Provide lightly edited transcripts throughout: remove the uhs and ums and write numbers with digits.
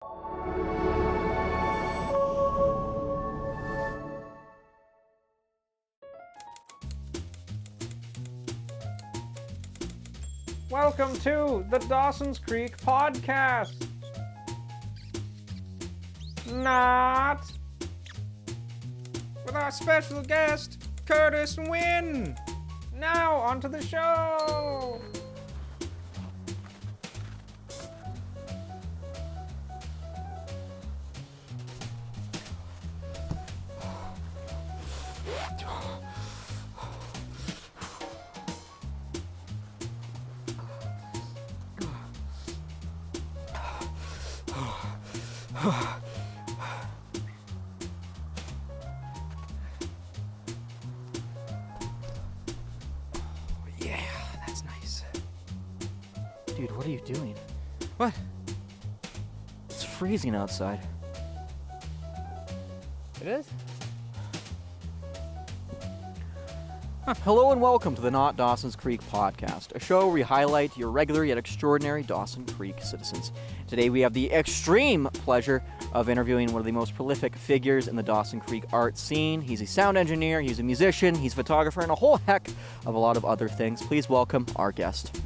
Welcome to the Dawson Creek podcast. Not with our special guest, Kurtis Nguyen. Now, onto the show. Yeah, that's nice. Dude, what are you doing? What? It's freezing outside. It is? Hello and welcome to the Not Dawson's Creek podcast, a show where we highlight your regular yet extraordinary Dawson Creek citizens. Today we have the extreme pleasure of interviewing one of the most prolific figures in the Dawson Creek art scene. He's a sound engineer, he's a musician, he's a photographer, and a whole heck of a lot of other things. Please welcome our guest.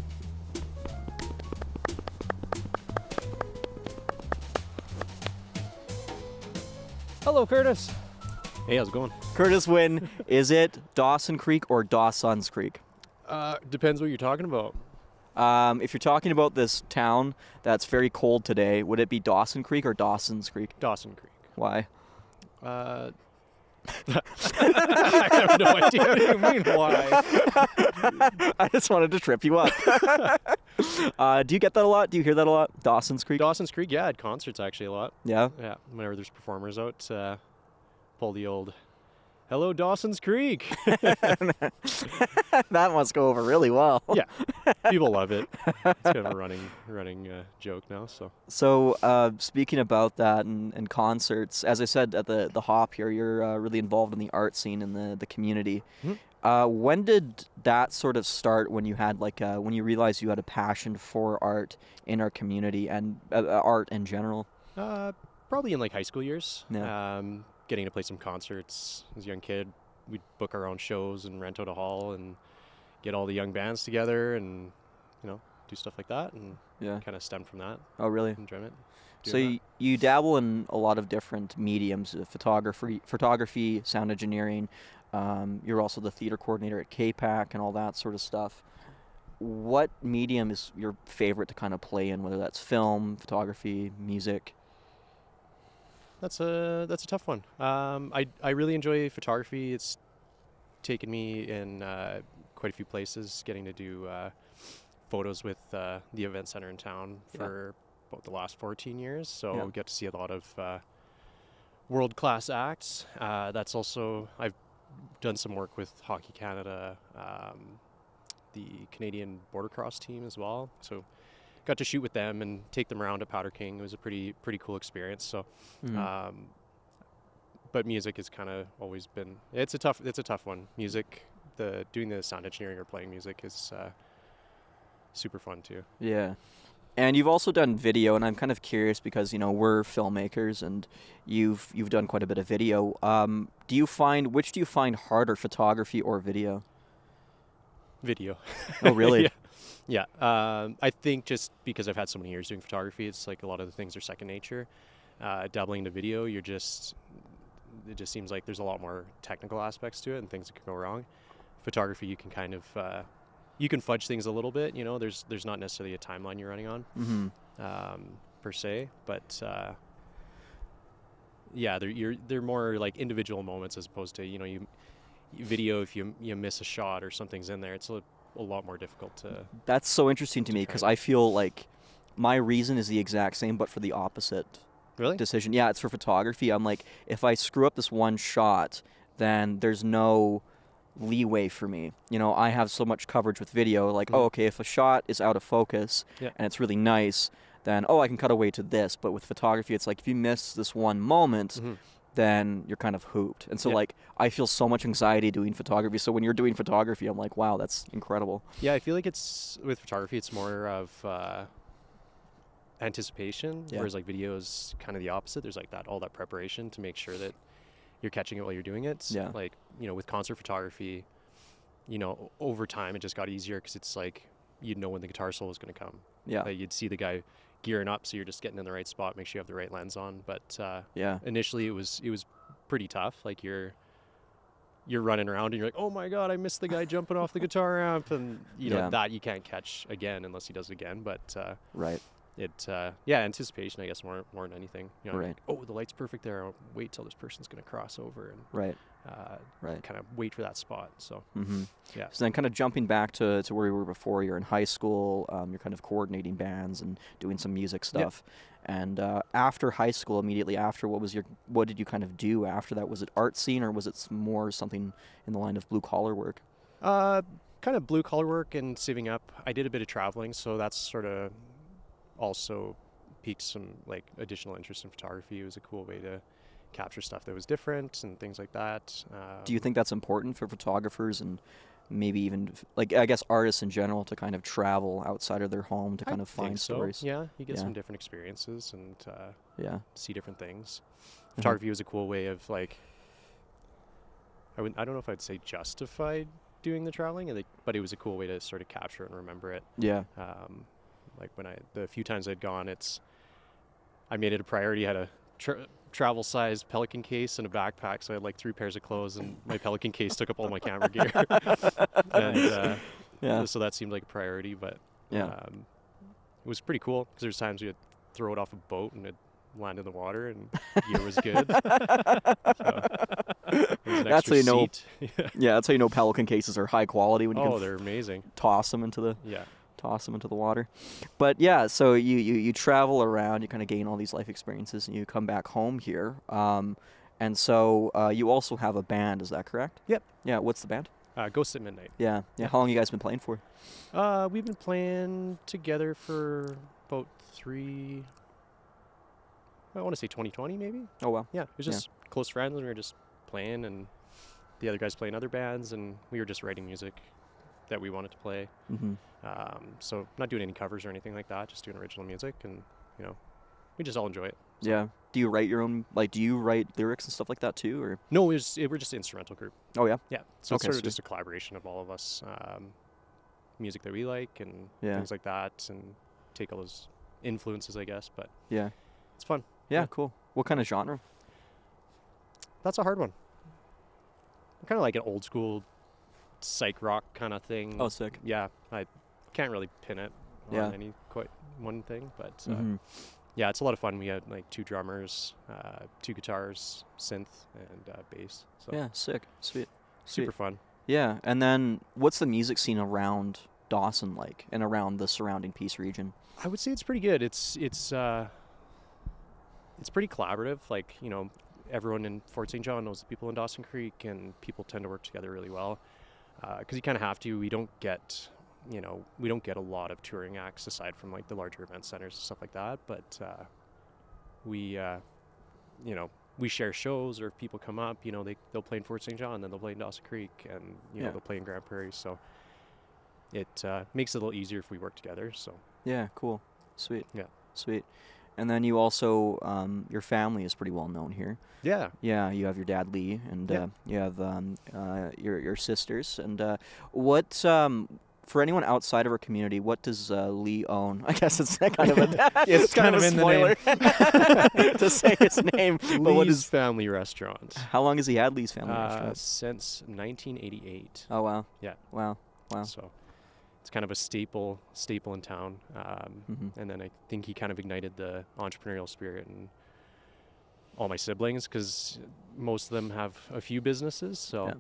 Hello, Kurtis. Hey, how's it going? Kurtis Nguyen, is it Dawson Creek or Dawson's Creek? Depends what you're talking about. If you're talking about this town that's very cold today, would it be Dawson Creek or Dawson's Creek? Dawson Creek. Why? I have no idea what you mean. Why? I just wanted to trip you up. Do you get that a lot? Do you hear that a lot? Dawson's Creek? Dawson's Creek, yeah, at concerts actually a lot. Yeah? Yeah, whenever there's performers out, pull the old, "Hello, Dawson's Creek." That must go over really well. Yeah, people love it. It's kind of a running joke now. So speaking about that and concerts, as I said at the hop here, you're really involved in the art scene in the community. Mm-hmm. When did that sort of start, when you had when you realized you had a passion for art in our community and art in general? Probably in high school years. Yeah. Getting to play some concerts as a young kid. We'd book our own shows and rent out a hall and get all the young bands together and, do stuff like that, and Yeah. kind of stemmed from that. Oh, really? Enjoyment. So you dabble in a lot of different mediums, photography, sound engineering. You're also the theater coordinator at KPAC and all that sort of stuff. What medium is your favorite to kind of play in, whether that's film, photography, music? That's a tough one. I really enjoy photography. It's taken me in quite a few places, getting to do photos with the event center in town for about the last 14 years. So get to see a lot of world-class acts. That's also, I've done some work with Hockey Canada, the Canadian border cross team as well. So got to shoot with them and take them around at Powder King. It was a pretty cool experience. So, but music has kind of always been, it's a tough one. Music, doing the sound engineering or playing music is super fun too. Yeah. And you've also done video, and I'm kind of curious because, we're filmmakers and you've done quite a bit of video. Which do you find harder, photography or video? Video. Oh, really? Yeah. I think just because I've had so many years doing photography, it's like a lot of the things are second nature. Dabbling into video, it just seems like there's a lot more technical aspects to it and things that can go wrong. Photography, you can kind of, you can fudge things a little bit, there's not necessarily a timeline you're running on, per se, but they're more like individual moments as opposed to, you video, if you miss a shot or something's in there, it's a lot more difficult to. That's so interesting to me because I feel like my reason is the exact same, but for the opposite decision. Yeah, it's for photography. I'm like, if I screw up this one shot, then there's no leeway for me. I have so much coverage with video, like, if a shot is out of focus and it's really nice, then, I can cut away to this. But with photography, it's like, if you miss this one moment, then you're kind of hooped. And so, I feel so much anxiety doing photography. So when you're doing photography, I'm like, wow, that's incredible. Yeah, I feel like with photography, it's more of anticipation, whereas like video is kind of the opposite. There's like all that preparation to make sure that you're catching it while you're doing it. Yeah. Like, with concert photography, over time it just got easier because it's like you'd know when the guitar solo is going to come. Yeah. Like you'd see the guy gearing up, so you're just getting in the right spot, make sure you have the right lens on. But Yeah. initially it was pretty tough. Like you're running around and you're like, oh my god, I missed the guy jumping off the guitar amp, and that you can't catch again unless he does it again. But Right. Anticipation, I guess, more than anything. Right. Like, oh, the light's perfect there. I'll wait till this person's going to cross over and Right. Right. kind of wait for that spot. So yeah. So then kind of jumping back to where you were before, you're in high school, you're kind of coordinating bands and doing some music stuff. And after high school, immediately after, what did you kind of do after that? Was it art scene, or was it more something in the line of blue collar work? Kind of blue collar work and saving up. I did a bit of traveling, so that's sort of also piqued some like additional interest in photography. It was a cool way to capture stuff that was different and things like that. Do you think that's important for photographers and maybe even like, I guess, artists in general to kind of travel outside of their home to kind of find stories? Yeah, you get some different experiences and see different things. Mm-hmm. Photography was a cool way of like, I don't know if I'd say justified doing the traveling, but it was a cool way to sort of capture it and remember it. Yeah. Like the few times I'd gone, I made it a priority. I had a travel sized Pelican case and a backpack, so I had like 3 pairs of clothes, and my Pelican case took up all my camera gear. And so that seemed like a priority, but it was pretty cool because there's times you'd throw it off a boat and it'd land in the water and gear was good. That's how you know. That's how you know Pelican cases are high quality when you can they're amazing. Toss them into the water. But yeah, so you travel around, you kind of gain all these life experiences, and you come back home here. And so you also have a band, is that correct? Yep. Yeah, what's the band? Ghosts at Midnight. Yeah. How long you guys been playing for? We've been playing together for about 3. I want to say 2020 maybe. Oh wow. Yeah, it was just close friends, and we were just playing, and the other guys playing other bands, and we were just writing music that we wanted to play. Mm-hmm. So not doing any covers or anything like that, just doing original music, and we just all enjoy it. So. Yeah. Do you write your own, do you write lyrics and stuff like that too, or? No, we're just an instrumental group. Oh yeah? Yeah. So it's sort of just a collaboration of all of us, music that we like and things like that, and take all those influences, I guess, but it's fun. Yeah, cool. What kind of genre? That's a hard one. Kind of like an old school psych rock kind of thing. Oh, sick. Yeah, I can't really pin it on any quite one thing, but it's a lot of fun. We had like 2 drummers, 2 guitars, synth, and bass. So yeah, sick. Sweet. Super fun. Yeah, and then what's the music scene around Dawson like, and around the surrounding Peace region? I would say it's pretty good. It's pretty collaborative. Like, everyone in Fort St. John knows the people in Dawson Creek, and people tend to work together really well. Because you kind of have to. We don't get a lot of touring acts aside from like the larger event centers and stuff like that. But we share shows, or if people come up, they'll play in Fort St. John, then they'll play in Dawson Creek, and they'll play in Grand Prairie. So it makes it a little easier if we work together. So yeah, cool, sweet. Yeah, sweet. And then you also, your family is pretty well known here. Yeah. Yeah, you have your dad, Lee, and you have your sisters. And what, for anyone outside of our community, what does Lee own? I guess it's kind of it's kind of a spoiler to say his name. Lee's but what is family restaurant? How long has he had Lee's family restaurant? Since 1988. Oh wow. Yeah. Wow. So it's kind of a staple in town. And then I think he kind of ignited the entrepreneurial spirit in all my siblings, because most of them have a few businesses. So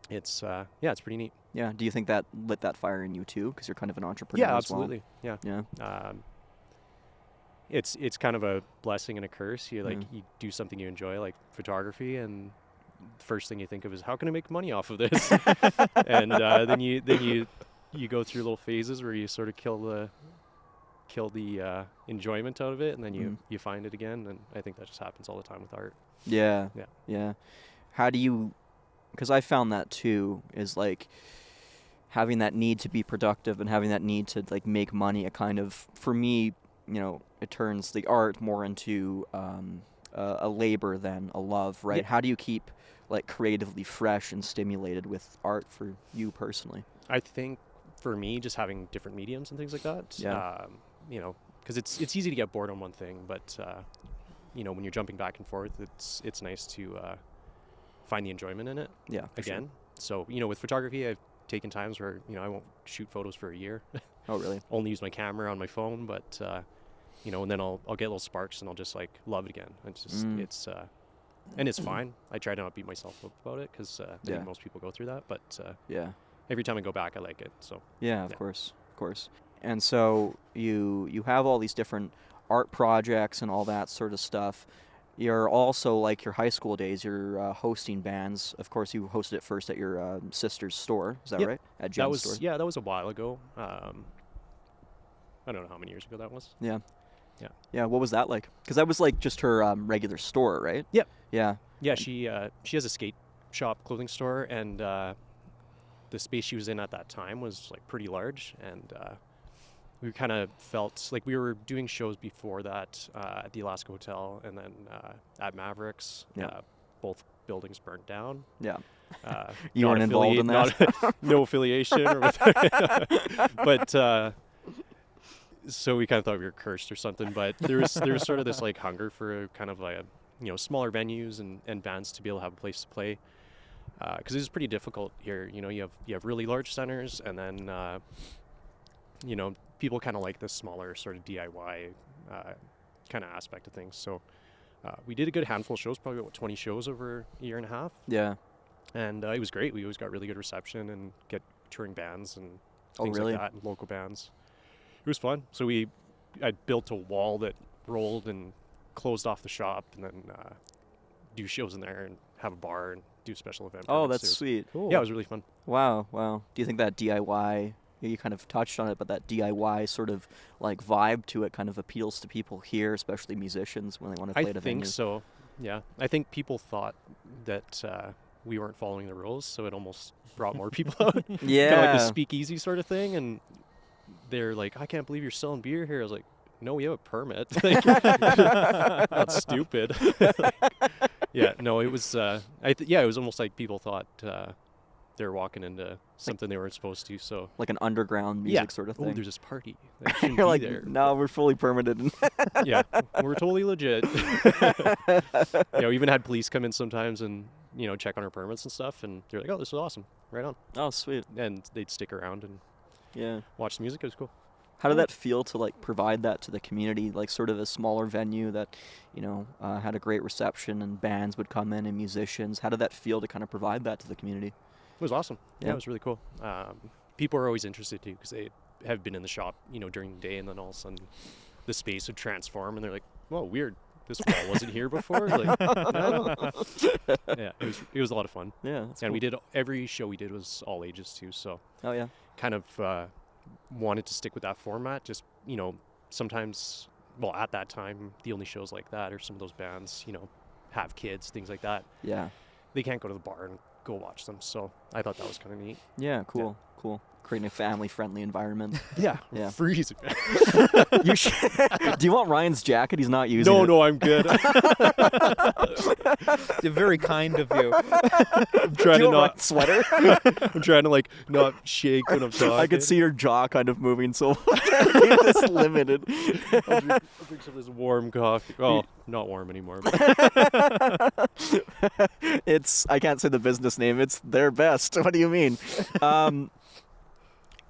it's pretty neat. Yeah. Do you think that lit that fire in you too? Because you're kind of an entrepreneur. Yeah, as absolutely. Well? Yeah. It's kind of a blessing and a curse. You you do something you enjoy, like photography, and the first thing you think of is, how can I make money off of this? And then you go through little phases where you sort of kill the enjoyment out of it, and then you find it again. And I think that just happens all the time with art. Yeah. How do you? Because I found that too, is like having that need to be productive and having that need to like make money. It kind of, for me, it turns the art more into a labor than a love, right? Yeah. How do you keep like creatively fresh and stimulated with art for you personally? I think for me, just having different mediums and things like that. Yeah. Because it's easy to get bored on one thing, but when you're jumping back and forth, it's nice to find the enjoyment in it. Yeah. Again. Sure. So with photography, I've taken times where I won't shoot photos for a year. Oh, really? Only use my camera on my phone, but and then I'll get little sparks and I'll just like love it again. It's just and it's fine. I try to not beat myself up about it because I think most people go through that. But every time I go back, I like it. So of course. And so you have all these different art projects and all that sort of stuff. You're also, like your high school days, you're hosting bands. Of course, you hosted it first at your sister's store. Is that right? At Jen's store? Yeah, that was a while ago. I don't know how many years ago that was. Yeah. What was that like? Because that was like just her regular store, right? Yep. Yeah. Yeah, she has a skate shop clothing store, and the space she was in at that time was like pretty large, and we kind of felt like we were doing shows before that at the Alaska Hotel and then at Mavericks. Yeah. Both buildings burnt down. Yeah. You weren't involved in that? No affiliation. But so we kind of thought we were cursed or something. But there was sort of this like hunger for kind of like smaller venues and bands to be able to have a place to play. Because it's pretty difficult here. You have really large centers, and then people kind of like this smaller sort of DIY kind of aspect of things. So we did a good handful of shows, probably about 20 shows over a year and a half. Yeah. And it was great. We always got really good reception and get touring bands and things really? like that, and local bands. It was fun. So I built a wall that rolled and closed off the shop, and then do shows in there and have a bar and do special events. Oh, that's sweet. Cool. Yeah, it was really fun. Wow. Do you think that DIY, you kind of touched on it, but that DIY sort of like vibe to it kind of appeals to people here, especially musicians, when they want to play at a venue? I think so. Yeah. I think people thought that we weren't following the rules, so it almost brought more people out. Yeah. Kind of like a speakeasy sort of thing, and they're like, I can't believe you're selling beer here. I was like, no, we have a permit. That's stupid. It was it was almost like people thought they were walking into something they weren't supposed to. So like an underground music sort of thing. Oh, there's this party. That shouldn't You're be like, there. no, we're fully permitted. Yeah, we're totally legit. We even had police come in sometimes and check on our permits and stuff, and they're like, oh, this is awesome, right on. Oh, sweat. And they'd stick around and watch the music. It was cool. How did that feel to like provide that to the community, like sort of a smaller venue that had a great reception and bands would come in and musicians? How did that feel to kind of provide that to the community? It was awesome. Yeah, it was really cool. People are always interested too, because they have been in the shop during the day, and then all of a sudden the space would transform and they're like, whoa, weird, this wall wasn't here before. Like, no. Yeah, it was a lot of fun. Yeah, that's and cool. we did every show we did was all ages too, so kind of wanted to stick with that format. Just sometimes, well, at that time the only shows like that, or some of those bands have kids, things like that. Yeah, they can't go to the bar and go watch them, so I thought that was kind of neat. Yeah, cool. Creating a family-friendly environment. Yeah. Freezing. You should. Do you want Ryan's jacket? He's not using it. No, I'm good. You're very kind of you. I'm trying to not sweater. I'm trying to like not shake when I'm talking. I could see your jaw kind of moving, so it's limited. I'll drink some of this warm coffee. Oh, not warm anymore. But. I can't say the business name. It's their best. What do you mean?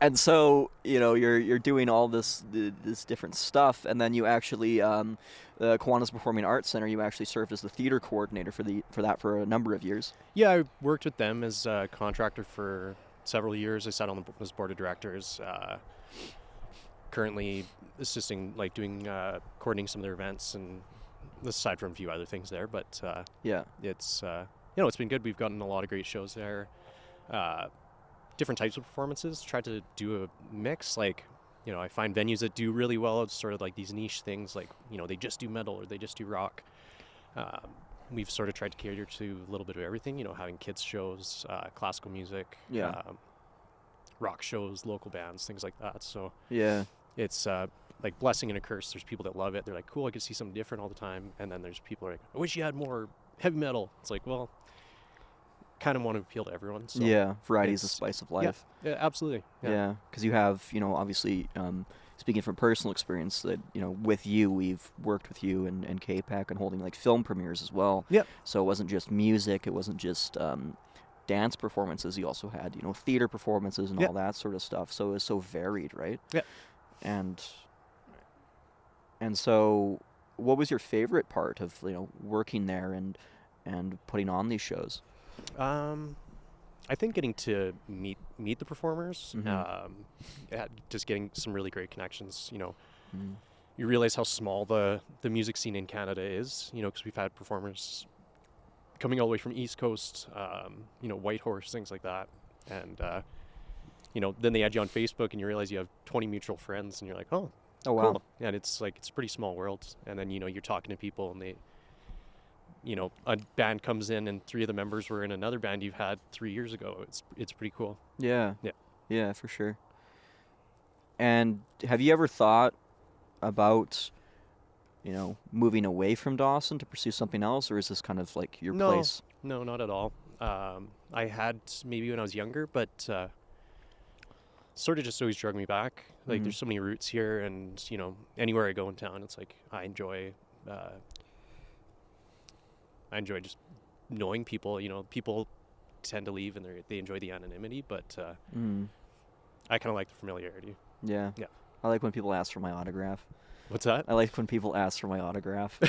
And so, you're doing all this different stuff, and then you actually, the Kiwanis Performing Arts Center, you actually served as the theater coordinator for that for a number of years. Yeah, I worked with them as a contractor for several years. I sat on the board of directors, currently assisting, like doing, coordinating some of their events, and aside from a few other things there. But it's, it's been good. We've gotten a lot of great shows there. Different types of performances, tried to do a mix. Like, I find venues that do really well, it's sort of like these niche things, like, they just do metal or they just do rock. We've sort of tried to cater to a little bit of everything, having kids shows, classical music, rock shows, local bands, things like that. So it's like blessing and a curse. There's people that love it. They're like, cool, I can see something different all the time. And then there's people who are like, I wish you had more heavy metal. It's like, well, kind of want to appeal to everyone. So yeah, variety is the spice of life. Yeah, absolutely. Yeah, because you have, obviously, speaking from personal experience, that, with you, we've worked with you and K-Pac and holding like film premieres as well. Yeah. So it wasn't just music, it wasn't just dance performances. You also had, theater performances and all that sort of stuff. So it was so varied, right? Yeah. And so, what was your favorite part of working there and putting on these shows? I think getting to meet the performers, just getting some really great connections. You realize how small the music scene in Canada is. Because we've had performers coming all the way from East Coast, Whitehorse, things like that, and then they add you on Facebook, and you realize you have 20 mutual friends, and you're like, oh wow, cool. Yeah, and it's like it's a pretty small world, and then you're talking to people, and they. A band comes in and 3 of the members were in another band you've had 3 years ago. It's pretty cool. Yeah, for sure. And have you ever thought about, moving away from Dawson to pursue something else, or is this kind of like your place? No, not at all. I had maybe when I was younger, but sort of just always drug me back. Like there's so many roots here, and anywhere I go in town, it's like I enjoy just knowing people. People tend to leave and they enjoy the anonymity, but I kind of like the familiarity. Yeah. I like when people ask for my autograph. What's that? I like when people ask for my autograph.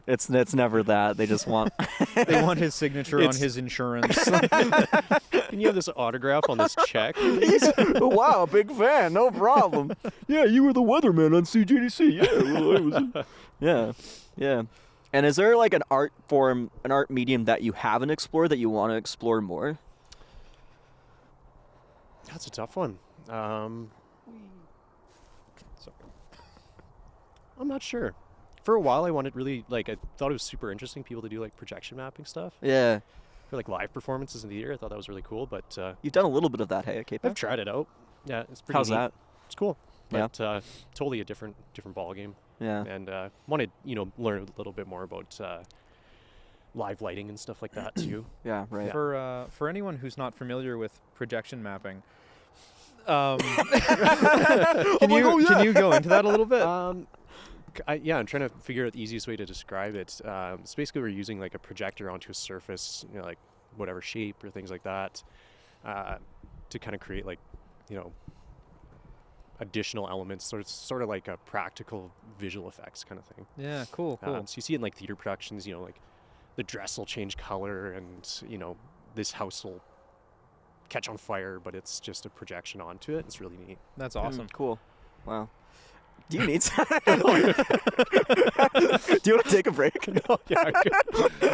It's never that. They just want they want his signature on his insurance. Can you have this autograph on this check? Wow, big fan. No problem. Yeah, you were the weatherman on CJDC. Yeah, well, I was. Yeah. And is there like an art form, an art medium that you haven't explored that you want to explore more? That's a tough one. Sorry. I'm not sure. For a while, I wanted I thought it was super interesting, people to do like projection mapping stuff. Yeah. For like live performances in the theater, I thought that was really cool, but... You've done a little bit of that, hey, at K-Pac? I've tried it out. Yeah, it's pretty How's neat. that? It's cool. But totally a different ball game. Yeah. And wanted, learn a little bit more about live lighting and stuff like that too. Yeah, right. For anyone who's not familiar with projection mapping, can you go into that a little bit? I'm trying to figure out the easiest way to describe it. It's basically we're using like a projector onto a surface, like whatever shape or things like that, to kind of create like, additional elements. So it's sort of like a practical visual effects kind of thing. Yeah, cool. So you see it in like theater productions, like the dress will change color and, this house will catch on fire, but it's just a projection onto it. It's really neat. That's awesome. Cool. Wow. Do you need some? Do you want to take a break? No, yeah, I'm good.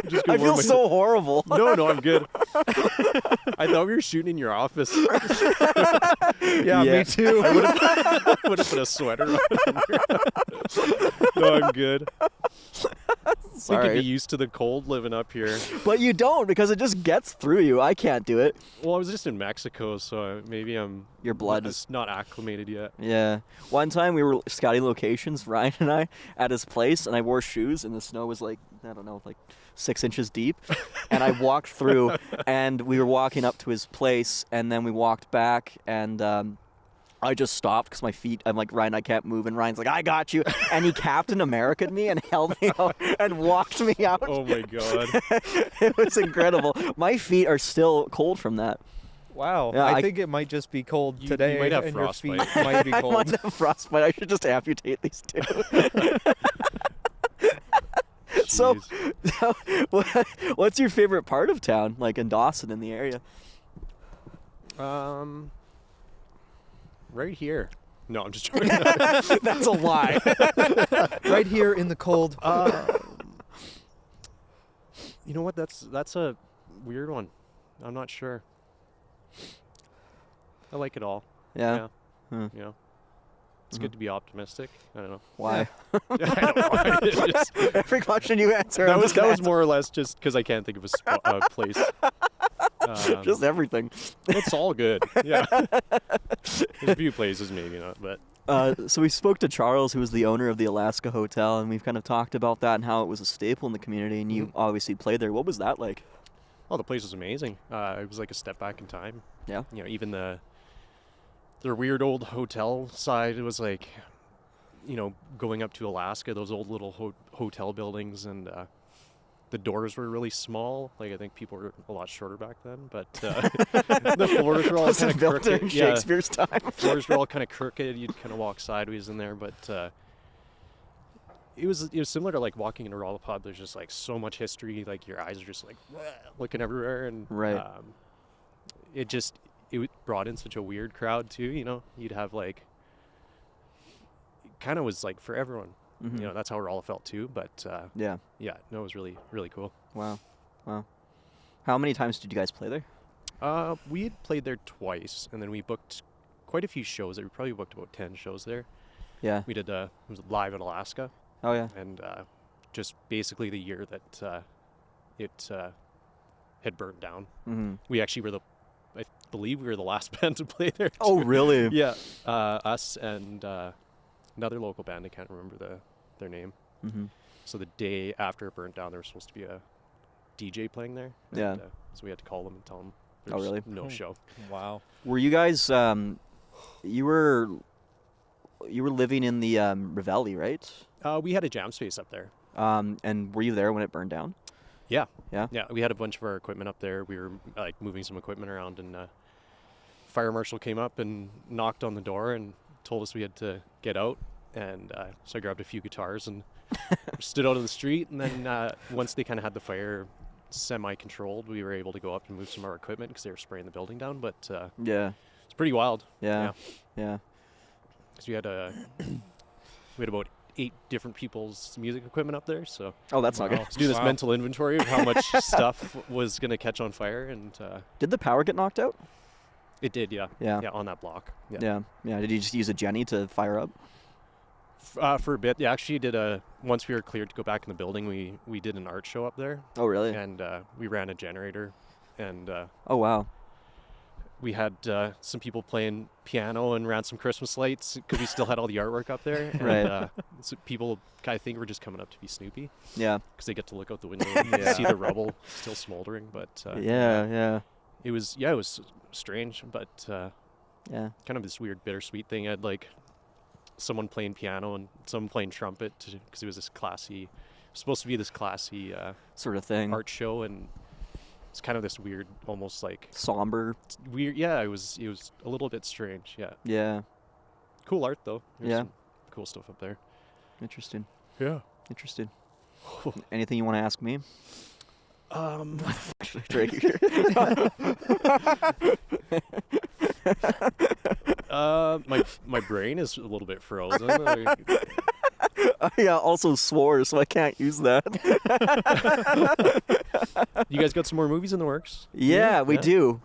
Just I feel so horrible. No, I'm good. I thought we were shooting in your office. Yeah, me too. I would have put a sweater on. No, I'm good. Sorry. We could be used to the cold living up here. But you don't, because it just gets through you. I can't do it. Well, I was just in Mexico, so maybe Your blood is not acclimated yet. Yeah. One time we were scouting locations, Ryan and I, at his place, and I wore shoes, and the snow was like 6 inches deep. And I walked through, and we were walking up to his place, and then we walked back, and I just stopped because my feet, I'm like, Ryan, I can't move. And Ryan's like, I got you. And he Captain America'd me and held me out and walked me out. Oh, my God. It was incredible. My feet are still cold from that. Wow. Yeah, I think it might just be cold today. You might have and frostbite. Your feet might be cold. I might have frostbite. I should just amputate these two. So, what's your favorite part of town, like in Dawson, in the area? Right here. No, I'm just joking. That's a lie. Right here in the cold. You know what? That's a weird one. I'm not sure. I like it all. Yeah. It's good to be optimistic. I don't know. Why? I don't know. It's just, Every question you answer, that was more or less just because I can't think of a place. Just everything. It's all good. Yeah. There's a few places maybe not, but So we spoke to Charles, who was the owner of the Alaska Hotel, and we've kind of talked about that and how it was a staple in the community, and you obviously played there. What was that like? Oh, the place was amazing. It was like a step back in time. Yeah. You know, even their weird old hotel side, it was like, you know, going up to Alaska, those old little hotel buildings, and the doors were really small. Like, I think people were a lot shorter back then, but the floors were all kind of crooked. Shakespeare's time. Floors were all kind of crooked. You'd kind of walk sideways in there, but it was similar to like walking in a Rolla pub. There's just like so much history. Like your eyes are just like looking everywhere, and it brought in such a weird crowd too. You know, you'd have like, kind of was like for everyone. Mm-hmm. You know, that's how Rolla felt too. But no, it was really, really cool. Wow. How many times did you guys play there? We had played there twice, and then we booked quite a few shows there. We probably booked about 10 shows there. Yeah. We did it was live in Alaska. Oh yeah. And just basically the year that it had burned down. Mm-hmm. We actually I believe we were the last band to play there too. Oh really? Yeah. Us and another local band, I can't remember their name. Mm-hmm. So the day after it burnt down, there was supposed to be a DJ playing there. Yeah. And, so we had to call them and tell them Oh really? No show. Wow. Were you guys you were living in the Ravelli, right? We had a jam space up there. And were you there when it burned down? Yeah. Yeah? Yeah, we had a bunch of our equipment up there. We were like moving some equipment around, and fire marshal came up and knocked on the door and told us we had to get out. And so I grabbed a few guitars and stood out on the street. And then once they kind of had the fire semi-controlled, we were able to go up and move some of our equipment because they were spraying the building down. But it's pretty wild. Yeah. Because we had about 8 different people's music equipment up there. So that's not good. Let's do this mental inventory of how much stuff was going to catch on fire. And did the power get knocked out? It did, yeah. Yeah, on that block. Yeah. Did you just use a Jenny to fire up? For a bit. Yeah, actually did once we were cleared to go back in the building, we did an art show up there. Oh, really? And we ran a generator. And oh, wow. We had some people playing piano and ran some Christmas lights because we still had all the artwork up there. And, right. So people, I think, were just coming up to be Snoopy. Yeah. Because they get to look out the window and see the rubble still smoldering. But it was strange, but kind of this weird bittersweet thing. I had like someone playing piano and someone playing trumpet because it was supposed to be this classy sort of thing art show, and it's kind of this weird, almost like somber, weird. Yeah, it was a little bit strange. Yeah. Cool art though. There's some cool stuff up there. Interesting. Yeah. Interesting. Anything you want to ask me? My brain is a little bit frozen. Also swore, so I can't use that. You guys got some more movies in the works? Yeah, we do.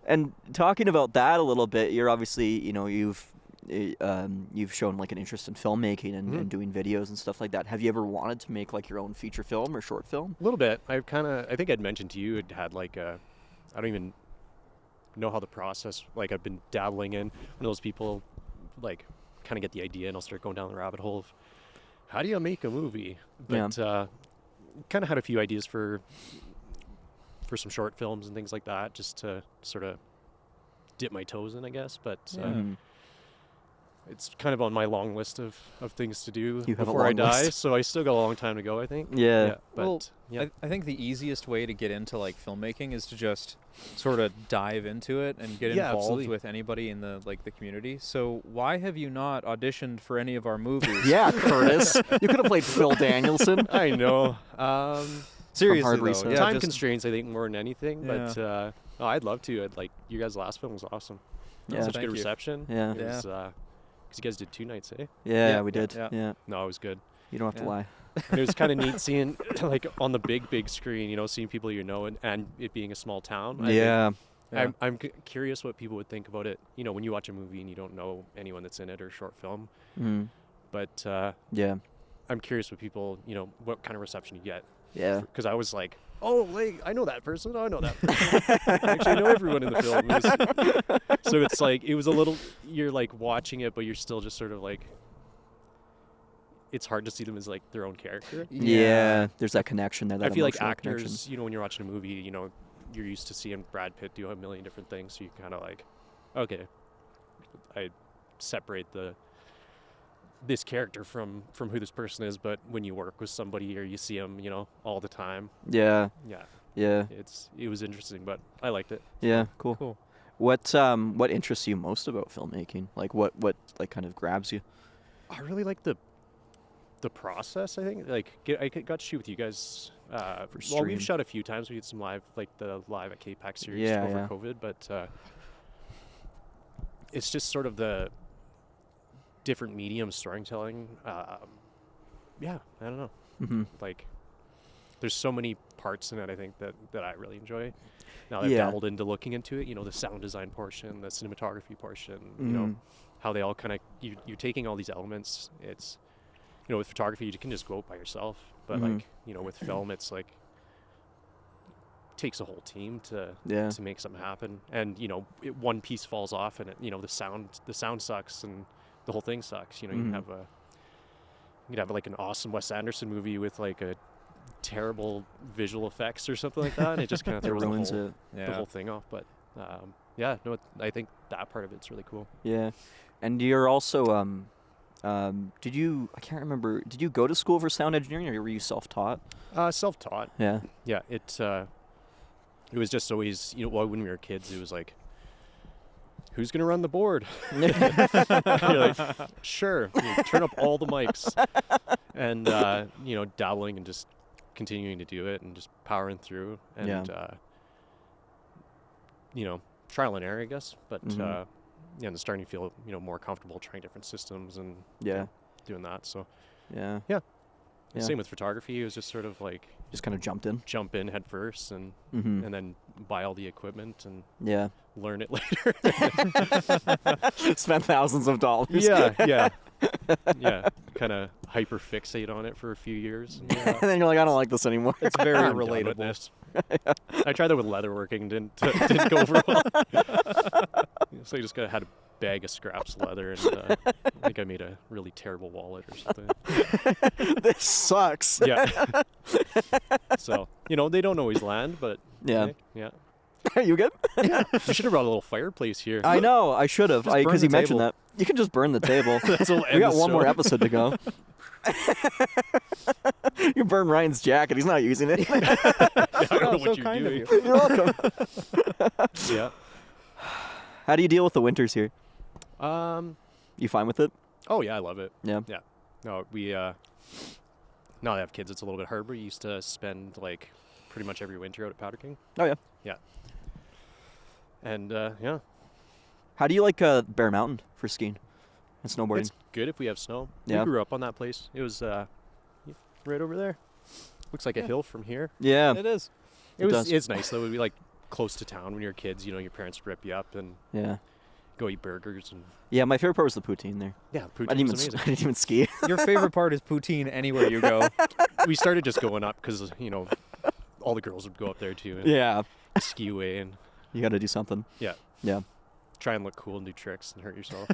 And talking about that a little bit, you're obviously, you've shown like an interest in filmmaking and doing videos and stuff like that. Have you ever wanted to make like your own feature film or short film? A little bit. I think I'd mentioned to you, it had like I don't even know how the process, like I've been dabbling in one of those people, like kind of get the idea and I'll start going down the rabbit hole of how do you make a movie? But kind of had a few ideas for some short films and things like that, just to sort of dip my toes in, I guess. But it's kind of on my long list of things to do before I die, so I still got a long time to go, I think. But I think the easiest way to get into like filmmaking is to just sort of dive into it and get involved with anybody in the community. So why have you not auditioned for any of our movies? Yeah, Kurtis. You could have played Phil Danielson. I know. Seriously though. Time constraints, I think, more than anything. But I'd love to. You guys' last film was awesome. Such good reception. Yeah. It was, because you guys did 2 nights, eh? Yeah, we did. Yeah. No, it was good. You don't have to lie. And it was kind of neat seeing, like, on the big screen, seeing people and it being a small town. I'm curious what people would think about it, when you watch a movie and you don't know anyone that's in it or short film. But I'm curious what people, what kind of reception you get. Yeah. Because I was like, oh, like, I know that person. Oh, I know that person. Actually, I know everyone in the film. So it's like, it was a little, you're like watching it, but you're still just sort of like, it's hard to see them as like their own character. Yeah, there's that connection there. That I feel like actors, connection. You know, when you're watching a movie, you know, you're used to seeing Brad Pitt do a million different things. So you kind of like, okay, I separate this character from who this person is. But when you work with somebody or you see them, you know, all the time. Yeah. It was interesting, but I liked it. Yeah, cool. What interests you most about filmmaking? Like what like kind of grabs you? I really like the process. I think like I got to shoot with you guys. Well, we've shot a few times. We did some live, like the live at K-Pac series over COVID, but it's just sort of the different medium storytelling. I don't know. Mm-hmm. Like, there's so many parts in it. I think that I really enjoy. Now that I've dabbled into looking into it, you know, the sound design portion, the cinematography portion, you know, how they all kind of you're taking all these elements. It's, you know, with photography, you can just go out by yourself. But, like, you know, with film, it's like, it takes a whole team to make something happen. And, you know, one piece falls off and, you know, the sound sucks and the whole thing sucks. You know, you could have like an awesome Wes Anderson movie with, like, a terrible visual effects or something like that. And it just kind of throws the whole thing off. But, I think that part of it's really cool. Yeah. And you're also... I can't remember, did you go to school for sound engineering or were you self-taught? Self-taught. Yeah. Yeah, it was just always, you know, when we were kids, it was like, who's going to run the board? You're like, sure, turn up all the mics. And, you know, dabbling and just continuing to do it and just powering through. And, you know, trial and error, I guess. But, and starting to feel, you know, more comfortable trying different systems and doing that. So same with photography. It was just sort of like just kind of jump in head first and then buy all the equipment and learn it later. Spend thousands of dollars. Kind of hyper fixate on it for a few years. And then you're like, I don't like this anymore. It's very relatable. I tried that with leatherworking, didn't go over well. So I just had a bag of scraps leather, and I think I made a really terrible wallet or something. This sucks. Yeah. So, you know, they don't always land, but yeah. Are you good? Yeah. You should have brought a little fireplace here. I know, I should have, because you mentioned that. You can just burn the table. We got one more episode to go. You burn Ryan's jacket. He's not using it. I don't know what you're doing. You're welcome. Yeah. How do you deal with the winters here? You fine with it? Oh yeah, I love it. Yeah. Yeah. No, we now that I have kids, it's a little bit harder. We used to spend like pretty much every winter out at Powder King. Oh yeah. Yeah. And how do you like Bear Mountain for skiing and snowboarding? It's good if we have snow. Yeah. We grew up on that place. It was right over there. Looks like a hill from here. Yeah. It is. It's nice though. It would be like close to town when you're kids. You know, your parents would rip you up and go eat burgers and. Yeah, my favorite part was the poutine there. Yeah, poutine was amazing. I didn't even ski. Your favorite part is poutine anywhere you go. We started just going up because, you know, all the girls would go up there too. And ski away and. You got to do something. Yeah. Yeah. Try and look cool and do tricks and hurt yourself.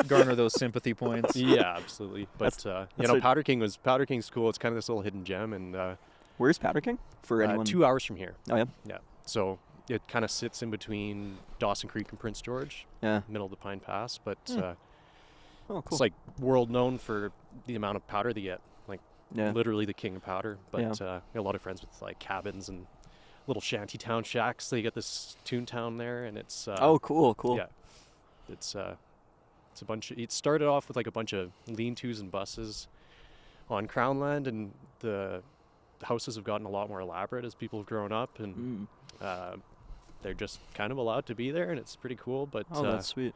Garner those sympathy points. Yeah, absolutely. But you know, Powder King's cool. It's kind of this little hidden gem. And where's Powder King for anyone? 2 hours from here. Oh yeah. Yeah. So it kind of sits in between Dawson Creek and Prince George. Yeah. Middle of the Pine Pass, but oh, cool. It's like world known for the amount of powder they get. Like literally the king of powder. But a lot of friends with like cabins and little shanty town shacks. They get this Toontown there, and it's cool. Yeah, it's a bunch. It started off with like a bunch of lean-tos and buses on Crown land, and the houses have gotten a lot more elaborate as people have grown up, and they're just kind of allowed to be there, and it's pretty cool. But that's sweet.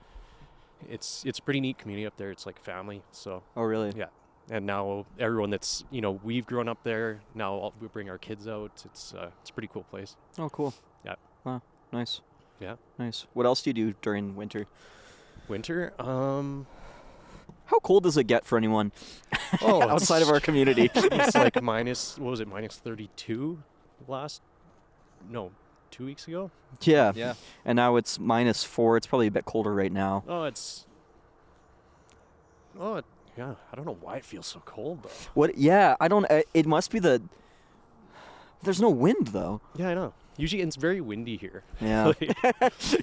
It's a pretty neat community up there. It's like family. So. Oh really? Yeah. And now everyone that's, you know, we've grown up there, now we bring our kids out. It's a pretty cool place. Oh, cool. Yeah. Wow. Nice. Yeah. Nice. What else do you do during winter? Winter? How cold does it get for anyone outside of our community. It's like minus 32 2 weeks ago? Yeah. And now it's -4. It's probably a bit colder right now. Yeah, I don't know why it feels so cold, though. What? Yeah, I don't... it must be the... There's no wind, though. Yeah, I know. Usually it's very windy here. Yeah.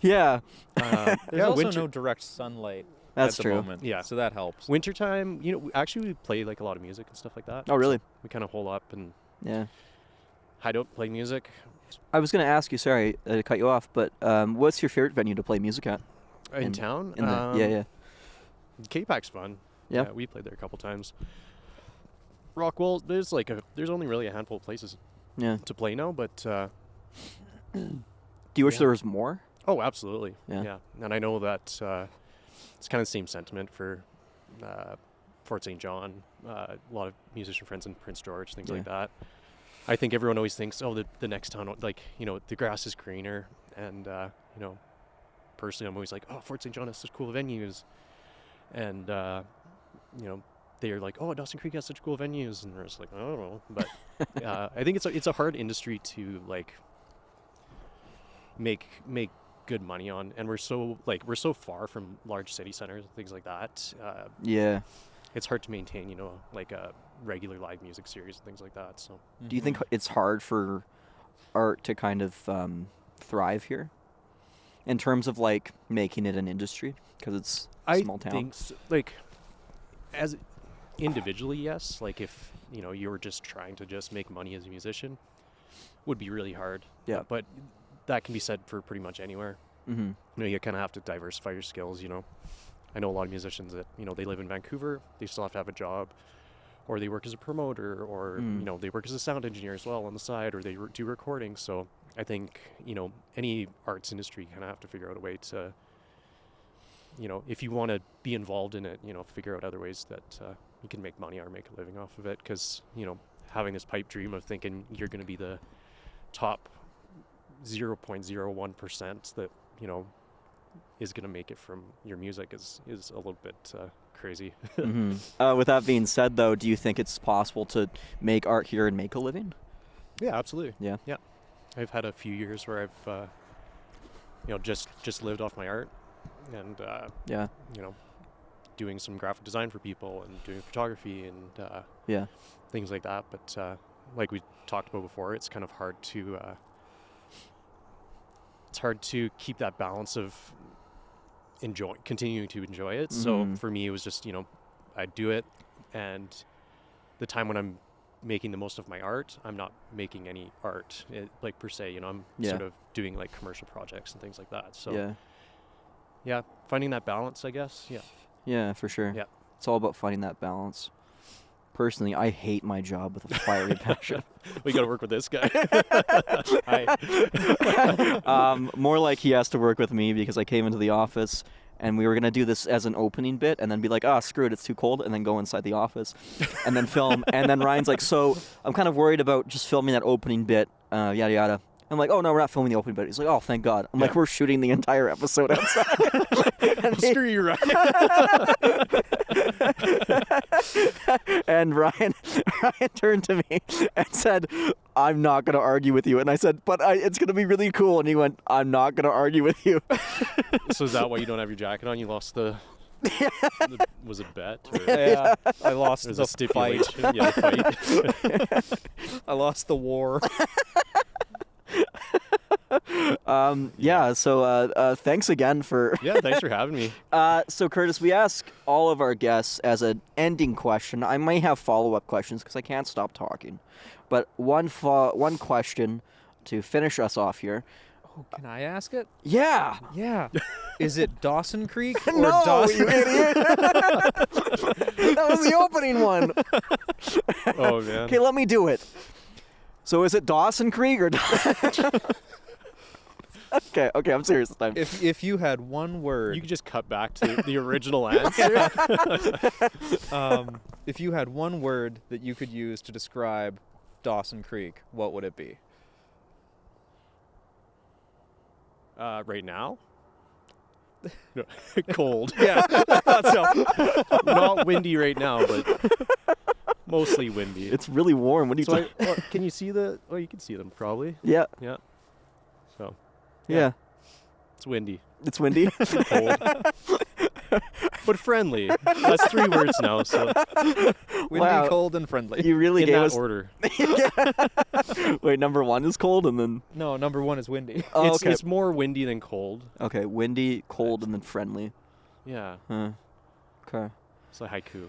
Yeah. There's also no direct sunlight That's at true. the moment. Yeah. So that helps. Wintertime, actually we play like a lot of music and stuff like that. Oh, really? We kind of hole up and hide out, play music. I was going to ask you, sorry to cut you off, but what's your favorite venue to play music at? In town? K-Pac's fun. Yeah. We played there a couple times. Rockwell, there's only really a handful of places to play now, but do you wish there was more? Oh, absolutely. Yeah. And I know that it's kind of the same sentiment for Fort St. John, a lot of musician friends in Prince George, things like that. I think everyone always thinks, the next town, the grass is greener. And, personally, I'm always like, Fort St. John has such cool venues. And, they're like, Dawson Creek has such cool venues. And we're just like, I don't know. But I think it's a hard industry to, make good money on. And we're so far from large city centers and things like that. It's hard to maintain, a regular live music series and things like that. So, do you think it's hard for art to kind of thrive here, in terms of making it an industry, because it's a small town? I think so. As individually, yes. If you were just trying to just make money as a musician, would be really hard. Yeah. But that can be said for pretty much anywhere. Mm-hmm. You kind of have to diversify your skills. I know a lot of musicians that, they live in Vancouver, they still have to have a job, or they work as a promoter, or, they work as a sound engineer as well on the side, or they do recording. So I think, any arts industry kind of have to figure out a way to, if you want to be involved in it, figure out other ways that you can make money or make a living off of it. Because, having this pipe dream of thinking you're going to be the top 0.01% that, is going to make it from your music is a little bit crazy. Mm-hmm. With that being said, though, do you think it's possible to make art here and make a living? Yeah, absolutely. Yeah. I've had a few years where I've, just lived off my art, and doing some graphic design for people and doing photography and things like that. But like we talked about before, it's kind of hard to keep that balance of continuing to enjoy it. So for me, it was just, I do it, and the time when I'm making the most of my art, I'm not making any art, per se. I'm sort of doing commercial projects and things like that. So finding that balance, I guess. Yeah, for sure. Yeah, it's all about finding that balance. Personally, I hate my job with a fiery passion. We got to work with this guy. More like he has to work with me, because I came into the office and we were going to do this as an opening bit and then be like, screw it, it's too cold, and then go inside the office and then film. And then Ryan's like, so I'm kind of worried about just filming that opening bit, yada yada. I'm like, oh no, we're not filming the opening bit. He's like, oh, thank God. I'm like, we're shooting the entire episode outside. Screw you, Ryan. And Ryan turned to me and said, I'm not going to argue with you. And I said, but it's going to be really cool. And he went, I'm not going to argue with you. So is that why you don't have your jacket on? You lost was it bet? Or? Yeah, I lost the stipulation. Fight. Yeah, the fight. I lost the war. So thanks again for thanks for having me. So Kurtis, we ask all of our guests as an ending question. I may have follow-up questions because I can't stop talking, but one question to finish us off here. Oh, can I ask it? Yeah. Is it Dawson Creek or no, Dawson? You idiot! That was the opening one. Oh man. Okay, let me do it. So is it Dawson Creek or? Okay, I'm serious this time. If you had one word, you could just cut back to the original answer. If you had one word that you could use to describe Dawson Creek, what would it be? Right now? No, cold. Yeah, I thought so. Not windy right now, but mostly windy. It's really warm. What do you so can you see the... Oh, you can see them probably. Yeah. Yeah. So. Yeah. It's windy. It's windy? Cold. But friendly. That's 3 words now, so... Windy, cold, and friendly. You really in gave that us... order. Wait, number 1 is cold and then... No, number 1 is windy. Oh, okay. It's more windy than cold. Okay, windy, cold, and then friendly. Yeah. Okay. It's a haiku.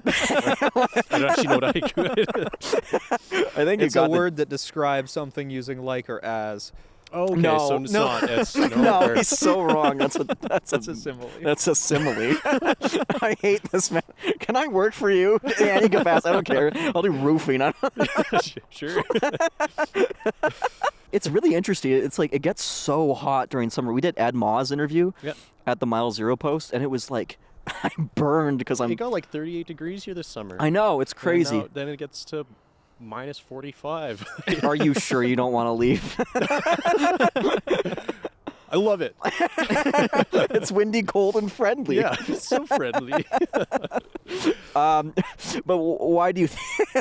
I don't actually know what haiku is. I think it's a word that describes something using like or as. Oh, okay, no, so it's not. It's, no, he's so wrong. That's a simile. That's a simile. I hate this man. Can I work for you? Yeah, you can pass. I don't care. I'll do roofing. Sure. It's really interesting. It's like it gets so hot during summer. We did Ed Ma's interview at the Mile Zero post, and it was like I burned because It got like 38 degrees here this summer. I know, it's crazy. Then it gets to minus 45. Are you sure you don't want to leave? I love it. It's windy, cold, and friendly. Yeah, it's so friendly. But why do you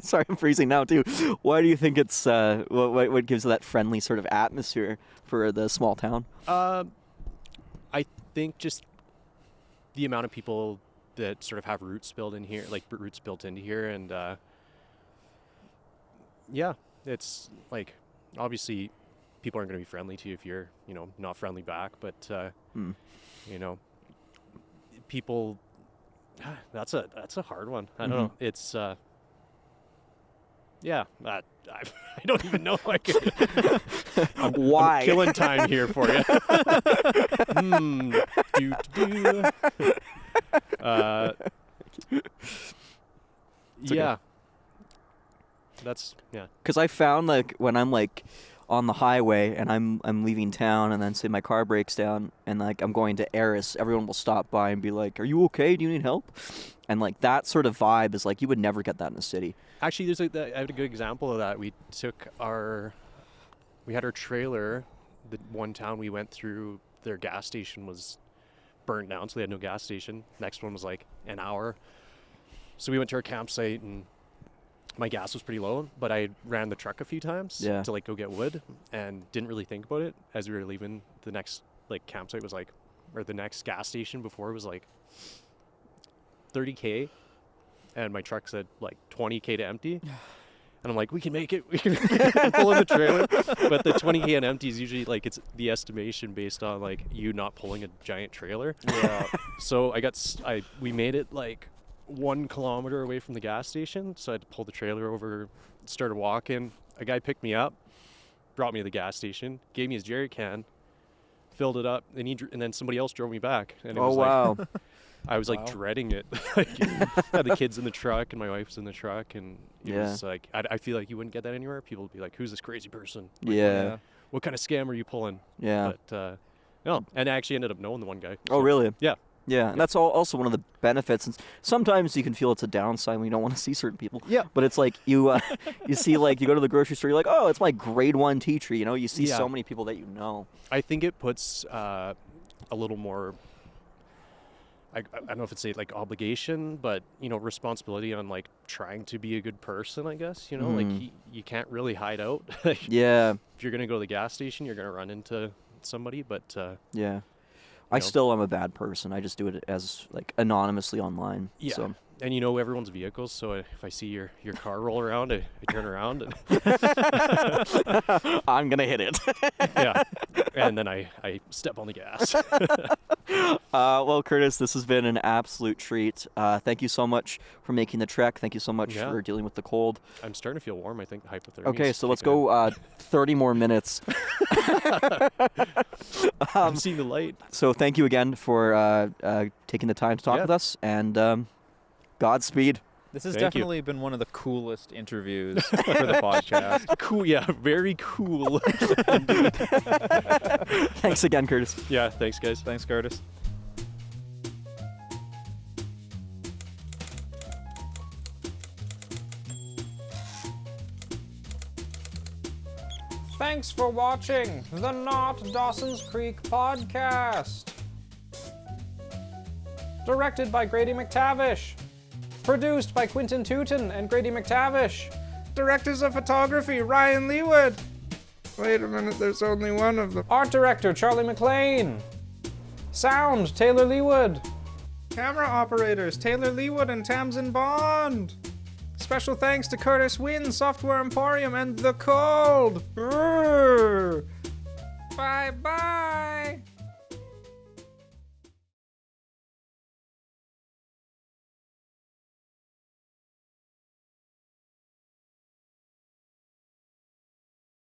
sorry, I'm freezing now too. Why do you think it's what gives that friendly sort of atmosphere for the small town? I think just the amount of people that sort of have roots built in here, like roots built into here, and yeah, it's like obviously people aren't going to be friendly to you if you're, not friendly back, but people, that's a hard one. I don't know. It's yeah, I don't even know. I'm killing time here for you. Yeah. That's because I found like when I'm like on the highway and I'm leaving town and then say my car breaks down and like I'm going to Eris, everyone will stop by and be like, "Are you okay? Do you need help?" And like that sort of vibe is like you would never get that in the city. Actually, I have a good example of that. We had our trailer. The one town we went through, their gas station was burned down, so they had no gas station. Next one was like an hour. So we went to our campsite and my gas was pretty low, but I ran the truck a few times to like go get wood and didn't really think about it as we were leaving. The next like campsite was like, or the next gas station before was like 30K, and my truck said like 20K to empty. And I'm like, we can make it. We can pull in the trailer. But the 20K and empty is usually like it's the estimation based on like you not pulling a giant trailer. Yeah. So we made it like 1 kilometer away from the gas station, so I had to pull the trailer over, started walking. A guy picked me up, brought me to the gas station, gave me his jerry can, filled it up, and then somebody else drove me back. And it was wow. Like, I was like dreading it. Like, had the kids in the truck and my wife was in the truck, and it was like I feel like you wouldn't get that anywhere. People would be like, "Who's this crazy person? Like, what kind of scam are you pulling?" Yeah. But no, and I actually ended up knowing the one guy. Oh, really? Yeah. Yeah, and that's also one of the benefits. And sometimes you can feel it's a downside when you don't want to see certain people. Yeah. But it's like you see, like you go to the grocery store, you're like, oh, it's my grade 1 teacher. You see so many people that you know. I think it puts a little more, I don't know if it's like obligation, but responsibility on like trying to be a good person. I guess like you can't really hide out. Yeah. If you're gonna go to the gas station, you're gonna run into somebody. But yeah. I still am a bad person. I just do it as like anonymously online. Yeah. So. And everyone's vehicles, so if I see your car roll around, I turn around and I'm gonna hit it. Yeah. And then I step on the gas. Well, Kurtis, this has been an absolute treat. Thank you so much for making the trek. Thank you so much for dealing with the cold. I'm starting to feel warm. I think the hypothermia. Okay, so let's go 30 more minutes. I'm seeing the light. So thank you again for taking the time to talk with us, and Godspeed. This has definitely been one of the coolest interviews for the podcast. Cool, yeah, very cool. Thanks again, Kurtis. Yeah, thanks, guys. Thanks, Kurtis. Thanks for watching the Not Dawson's Creek podcast. Directed by Grady McTavish. Produced by Quentin Tootin and Grady McTavish. Directors of photography, Ryan Leewood. Wait a minute, there's only one of them. Art director, Charlie McLean. Sound, Taylor Leewood. Camera operators, Taylor Leewood and Tamsin Bond. Special thanks to Kurtis Nguyen, Software Emporium, and The Cold. Brrr.